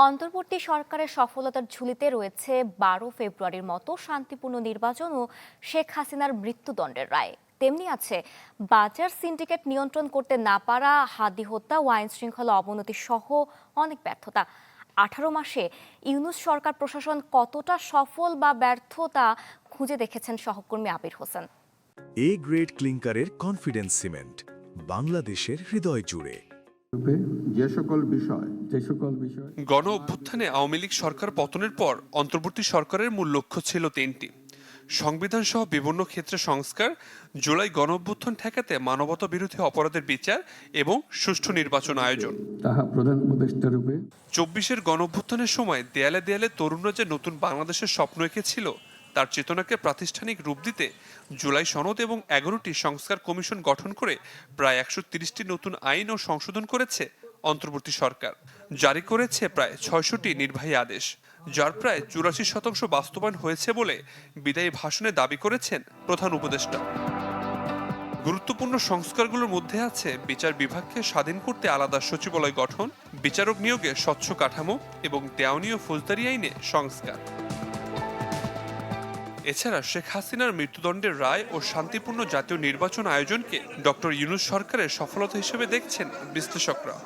অন্তর্বর্তী সরকারের সফলতার ঝুলিতে রয়েছে 12 ফেব্রুয়ারির মতো শান্তিপূর্ণ নির্বাচন ও শেখ হাসিনার মৃত্যুদণ্ডের রায়। তেমনি আছে বাজার সিন্ডিকেট নিয়ন্ত্রণ করতে না পারা, হাদি হত্যা ও আইন শৃঙ্খলা অবনতি সহ অনেক ব্যর্থতা। 18 মাসে ইউনূস সরকার প্রশাসন কতটা সফল বা ব্যর্থ তা খুঁজে দেখেছেন সহকর্মী আবির হোসেন। এ গ্রেড ক্লিংকারের কনফিডেন্স সিমেন্ট বাংলাদেশের হৃদয় জুড়ে। গণ অভ্যুত্থানে আওয়ামী লীগ সরকার পতনের পর অন্তর্বর্তী সরকারের মূল লক্ষ্য ছিল তিনটি: সংবিধান সহ বিভিন্ন ক্ষেত্রে সংস্কার, জুলাই গণ অভ্যুত্থান ঠেকাতে মানবতা বিরোধী অপরাধের বিচার এবং সুষ্ঠু নির্বাচন আয়োজন। 24-এর গণ অভ্যুত্থানের সময় দেয়ালে দেয়ালে তরুণরা যে নতুন বাংলাদেশের স্বপ্ন এঁকেছিল তার চেতনাকে প্রাতিষ্ঠানিক রূপ দিতে জুলাই সনদ এবং 11টি সংস্কার কমিশন গঠন করে প্রায় 130টি নতুন আইন ও সংশোধন করেছে অন্তর্বর্তী সরকার। জারি করেছে প্রায় 600টি নির্বাহী আদেশ, যার প্রায় 84% বাস্তবায়ন হয়েছে বলে বিদায়ী ভাষণে দাবি করেছেন প্রধান উপদেষ্টা। গুরুত্বপূর্ণ সংস্কারগুলোর মধ্যে আছে বিচার বিভাগকে স্বাধীন করতে আলাদা সচিবালয় গঠন, বিচারক নিয়োগে স্বচ্ছ কাঠামো এবং দেওয়ানি ও ফৌজদারি আইনে সংস্কার। এছাড়া শেখ হাসিনার মৃত্যুদণ্ডের রায় ও শান্তিপূর্ণ জাতীয় নির্বাচন আয়োজনকে ডক্টর ইউনূস সরকারের সফলতা হিসেবে দেখছেন বিশ্লেষকরা।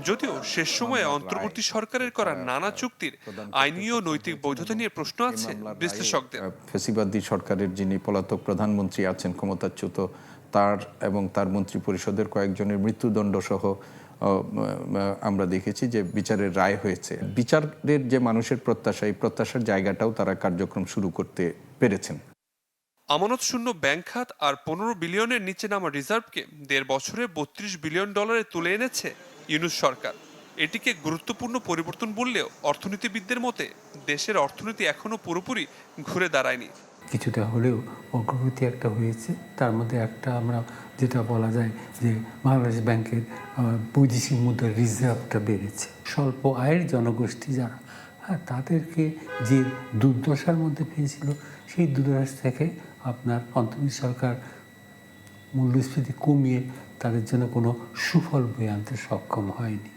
যদিও শেষ সময়ে অন্তর্বর্তী সরকারের করা নানা চুক্তির আইনি ও নৈতিক বৈধতা নিয়ে প্রশ্ন আছে বিশ্লেষকদের। ফ্যাসিবাদী সরকারের যিনি পলাতক প্রধানমন্ত্রী আছেন ক্ষমতাচ্যুত, তার এবং তার মন্ত্রী পরিষদের কয়েকজনের মৃত্যুদণ্ড সহ আমরা দেখেছি যে বিচারের রায় হয়েছে। বিচারের যে মানুষের প্রত্যাশা, এই প্রত্যাশার জায়গাটাও তারা কার্যক্রম শুরু করতে পেরেছেন। আমানত শূন্য ব্যাংক খাত আর 15 বিলিয়নের নিচে নামা রিজার্ভকে 1.5 বছরে $32 বিলিয়ন তুলে এনেছে ইউনূস সরকার। এটিকে গুরুত্বপূর্ণ পরিবর্তন বললেও অর্থনীতিবিদদের মতে দেশের অর্থনীতি এখনো পুরোপুরি ঘুরে দাঁড়ায়নি। কিছুটা হলেও অগ্রগতি একটা হয়েছে। তার মধ্যে একটা আমরা যেটা বলা যায় যে বাংলাদেশ ব্যাংকের বৈদেশিক মুদ্রার রিজার্ভটা বেড়েছে। স্বল্প আয়ের জনগোষ্ঠী যারা, তাদেরকে যে দুর্দশার মধ্যে পেয়েছিল, সেই দুর্দশা থেকে আপনার অন্তর্বর্তী সরকার মূল্যস্ফীতি কমিয়ে তাদের জন্য কোনো সুফল বয়ে আনতে সক্ষম হয়নি।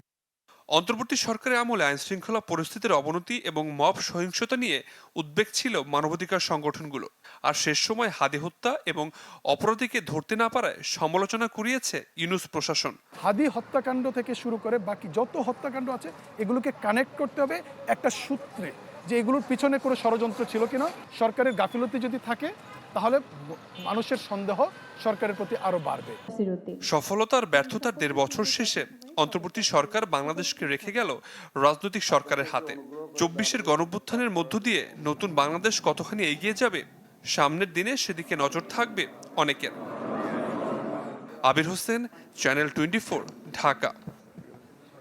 অন্তর্বর্তী সরকারের আমলে আইন শৃঙ্খলা পরিস্থিতির অবনতি এবং মব সহিংসতা নিয়ে উদ্বেগ ছিল মানবাধিকার সংগঠনগুলো। আর শেষ সময় হাদি হত্যা এবং অপরাধীকে ধরতে না পারায় সমালোচনা কুড়িয়েছে ইউনূস প্রশাসন। হাদি হত্যাকাণ্ড থেকে শুরু করে বাকি যত হত্যাকাণ্ড আছে এগুলোকে কানেক্ট করতে হবে একটা সূত্রে, যে এগুলোর পিছনে কোনো ষড়যন্ত্র ছিল কিনা। সরকারের গাফিলতি যদি থাকে তাহলে মানুষের সন্দেহ সরকারের প্রতি আরো বাড়বে। সফলতার ব্যর্থতার 1.5 বছর শেষে অন্তর্বর্তী সরকার বাংলাদেশকে রেখে গেল রাজনৈতিক সরকারের হাতে। 24-এর গণঅভ্যুত্থানের মধ্য দিয়ে নতুন বাংলাদেশ কতখানি এগিয়ে যাবে, সামনের দিনে সেদিকে নজর থাকবে অনেকের। আবির হোসেন, চ্যানেল 24, ঢাকা।